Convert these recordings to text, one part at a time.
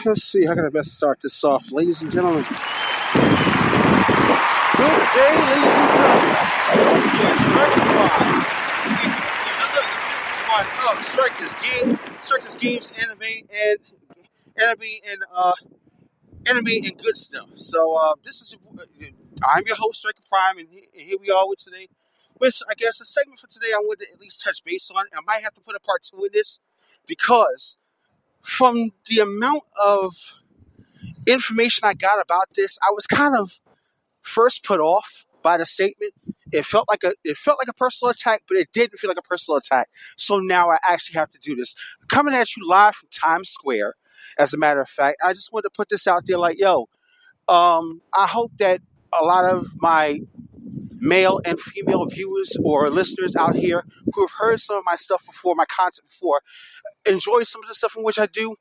Let's see, how can I best start this off? Ladies and gentlemen. Good day, ladies and gentlemen. Spreaker of Strikers Games, anime and good stuff. So I'm your host, Strykerprime, and here we are with today. With, I guess, a segment for today I wanted to at least touch base on. I might have to put a part 2 in this because from the amount of information I got about this, I was kind of first put off by the statement. It felt like a personal attack, but it didn't feel like a personal attack. So now I actually have to do this. Coming at you live from Times Square, as a matter of fact, I just wanted to put this out there like, I hope that a lot of my male and female viewers or listeners out here who have heard some of my stuff before, my content before, enjoy some of the stuff in which I do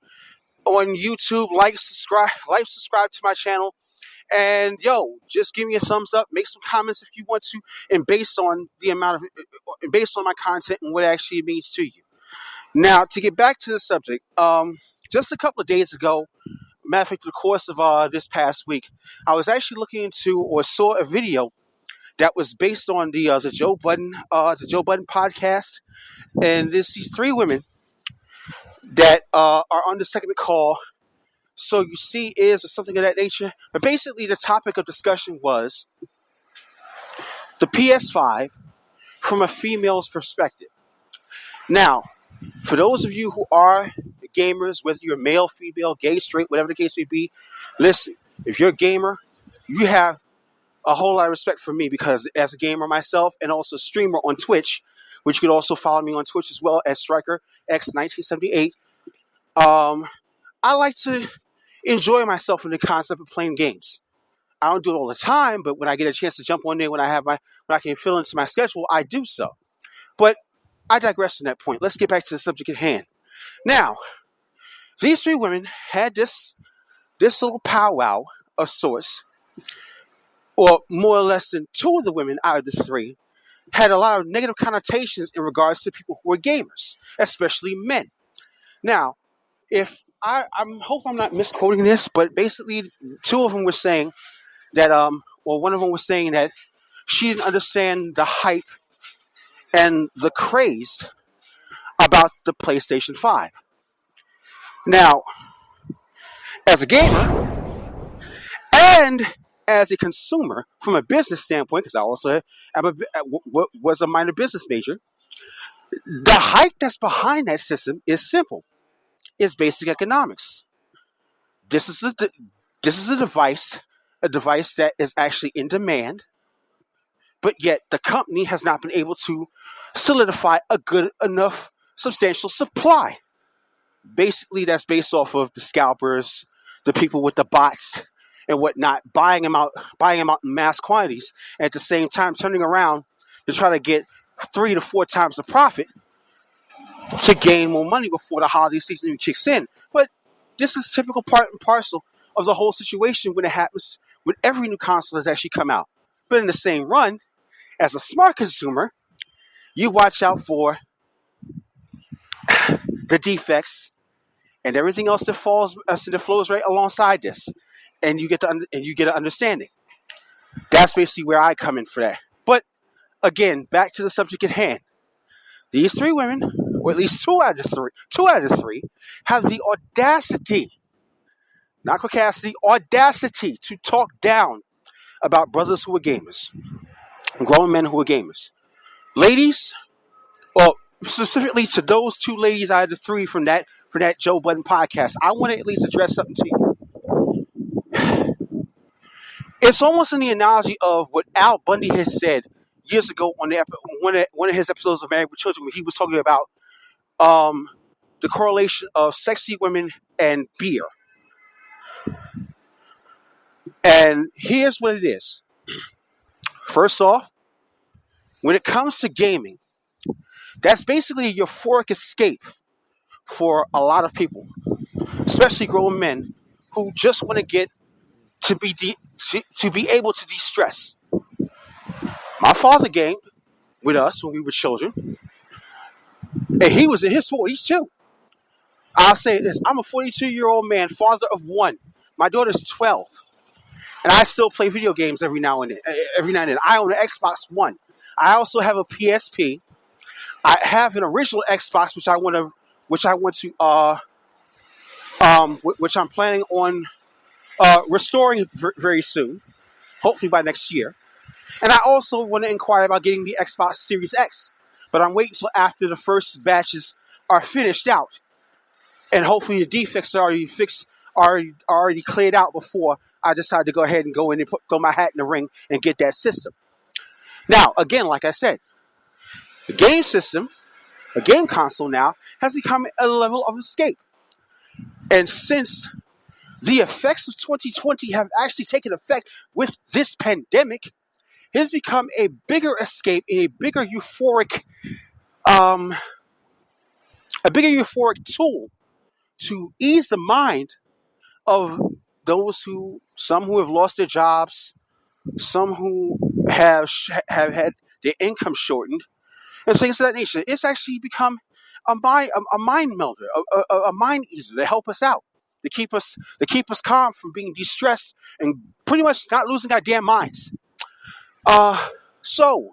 on YouTube. Subscribe to my channel. And just give me a thumbs up, make some comments if you want to, and based on my content and what it actually means to you. Now, to get back to the subject, just a couple of days ago, matter of fact, through the course of this past week, I was actually looking into or saw a video that was based on the Joe Budden podcast, and there's these 3 women that are on the segment called "So You See Is" or something of that nature. But basically, the topic of discussion was the PS5 from a female's perspective. Now, for those of you who are gamers, whether you're male, female, gay, straight, whatever the case may be, listen, if you're a gamer, you have a whole lot of respect for me because as a gamer myself and also a streamer on Twitch, which you can also follow me on Twitch as well as Stryker X1978, I like to enjoy myself in the concept of playing games. I don't do it all the time, but when I get a chance to jump on there when I can fill into my schedule, I do so. But I digress from that point. Let's get back to the subject at hand. Now, these 3 women had this little powwow of sorts, or more or less than 2 of the women out of the 3 had a lot of negative connotations in regards to people who are gamers, especially men. Now, if I hope I'm not misquoting this, but basically 2 of them were saying that, one of them was saying that she didn't understand the hype and the craze about the PlayStation 5. Now, as a gamer and as a consumer from a business standpoint, because I also was a minor business major, the hype that's behind that system is simple. It's basic economics. This is a device that is actually in demand, but yet the company has not been able to solidify a good enough substantial supply. Basically, that's based off of the scalpers, the people with the bots and whatnot, buying them out in mass quantities, and at the same time turning around to try to get 3 to 4 times the profit to gain more money before the holiday season even kicks in. But this is typical part and parcel of the whole situation when it happens when every new console has actually come out. But in the same run, as a smart consumer, you watch out for the defects and everything else that flows right alongside this, and you get an understanding. That's basically where I come in for that. But again, back to the subject at hand. These 3 women, or at least 2 out of the 3, have the audacity, not caucasity, audacity to talk down about brothers who are gamers, grown men who are gamers. Ladies, or specifically to those 2 ladies out of the 3 from that Joe Budden podcast, I want to at least address something to you. It's almost in the analogy of what Al Bundy has said years ago on one of his episodes of Married with Children, where he was talking about the correlation of sexy women and beer. And here's what it is. First off, when it comes to gaming, that's basically a euphoric escape for a lot of people, especially grown men who just want to get to be able to de-stress. My father gamed with us when we were children, and he was in his 40s too. I'll say this: I'm a 42-year-old man, father of one. My daughter's 12, and I still play video games every now and then. Every now and then, I own an Xbox One. I also have a PSP. I have an original Xbox, which I'm planning on restoring very soon, hopefully by next year. And I also want to inquire about getting the Xbox Series X, but I'm waiting until after the first batches are finished out, and hopefully the defects are already fixed, already cleared out before I decide to go ahead and go in and throw my hat in the ring and get that system. Now, again, like I said, the game system, a game console now, has become a level of escape. And since the effects of 2020 have actually taken effect with this pandemic, it has become a bigger escape and a bigger euphoric tool to ease the mind of some who have lost their jobs, some who have had their income shortened, and things of that nature. It's actually become a mind melder, a mind easer to help us out, to keep us calm from being distressed and pretty much not losing our damn minds. So,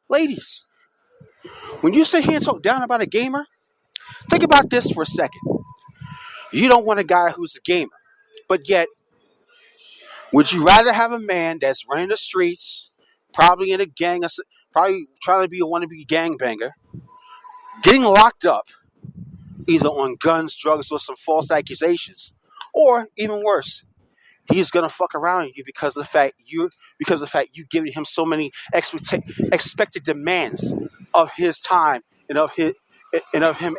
ladies, when you sit here and talk down about a gamer, think about this for a second. You don't want a guy who's a gamer, but yet, would you rather have a man that's running the streets, probably in a gang, probably trying to be a wannabe gangbanger, getting locked up, either on guns, drugs, or some false accusations, or even worse, he's gonna fuck around with you because of the fact you giving him so many expected demands of his time and of him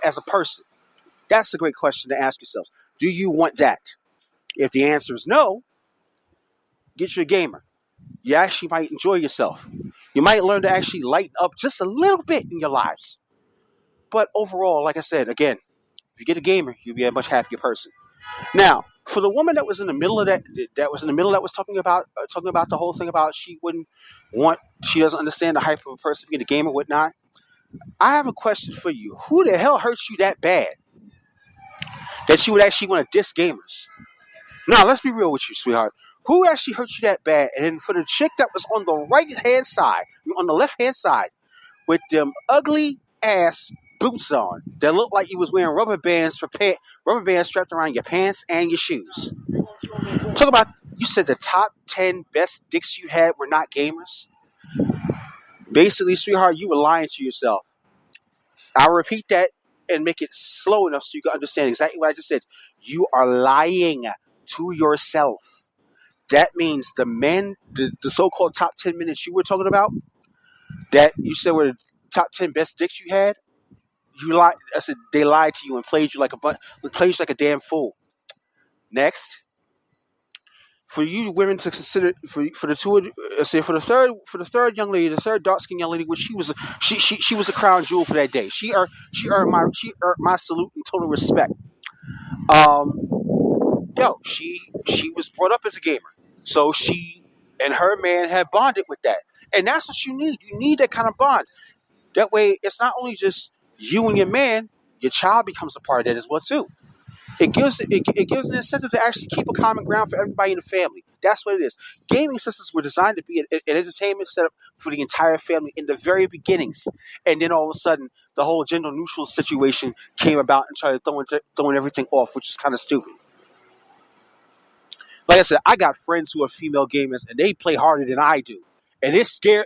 as a person? That's a great question to ask yourself. Do you want that? If the answer is no, get you a gamer. You actually might enjoy yourself. You might learn to actually lighten up just a little bit in your lives. But overall, like I said, again, if you get a gamer, you'll be a much happier person. Now, for the woman that was in the middle of that was talking about the whole thing about she doesn't understand the hype of a person being a gamer, whatnot. I have a question for you. Who the hell hurts you that bad that you would actually want to diss gamers? Now, let's be real with you, sweetheart. Who actually hurt you that bad? And then for the chick that was on the on the left hand side, with them ugly ass boots on that looked like you was wearing rubber bands strapped around your pants and your shoes. Talk about, you said the top 10 best dicks you had were not gamers. Basically, sweetheart, you were lying to yourself. I'll repeat that and make it slow enough so you can understand exactly what I just said. You are lying to yourself. That means the so-called top 10 minutes you were talking about, that you said were the top 10 best dicks you had, you lied. I said they lied to you and played you like a damn fool. Next, for you women to consider, for the two, for the third young lady, the third dark skinned young lady, which she was a crown jewel for that day. She earned my salute and total respect. She was brought up as a gamer, so she and her man had bonded with that, and that's what you need. You need that kind of bond. That way, it's not only just you and your man; your child becomes a part of that as well too. It gives an incentive to actually keep a common ground for everybody in the family. That's what it is. Gaming systems were designed to be an entertainment setup for the entire family in the very beginnings, and then all of a sudden, the whole gender neutral situation came about and started throwing everything off, which is kind of stupid. Like I said, I got friends who are female gamers, and they play harder than I do. And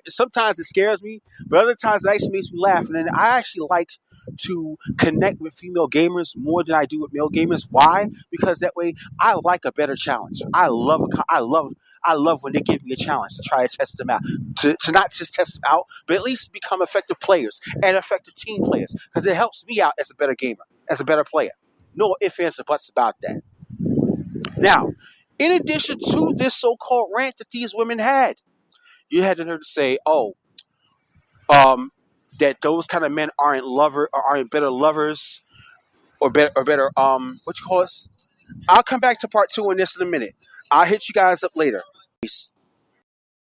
sometimes it scares me, but other times it actually makes me laugh. And then I actually like to connect with female gamers more than I do with male gamers. Why? Because that way I like a better challenge. I love when they give me a challenge to try to test them out. To not just test them out, but at least become effective players and effective team players. Because it helps me out as a better gamer, as a better player. No ifs, ands, or buts about that. Now, in addition to this so-called rant that these women had, you had to say, that those kind of men aren't better lovers, or better what you call it. I'll come back to part 2 on this in a minute. I'll hit you guys up later. Peace.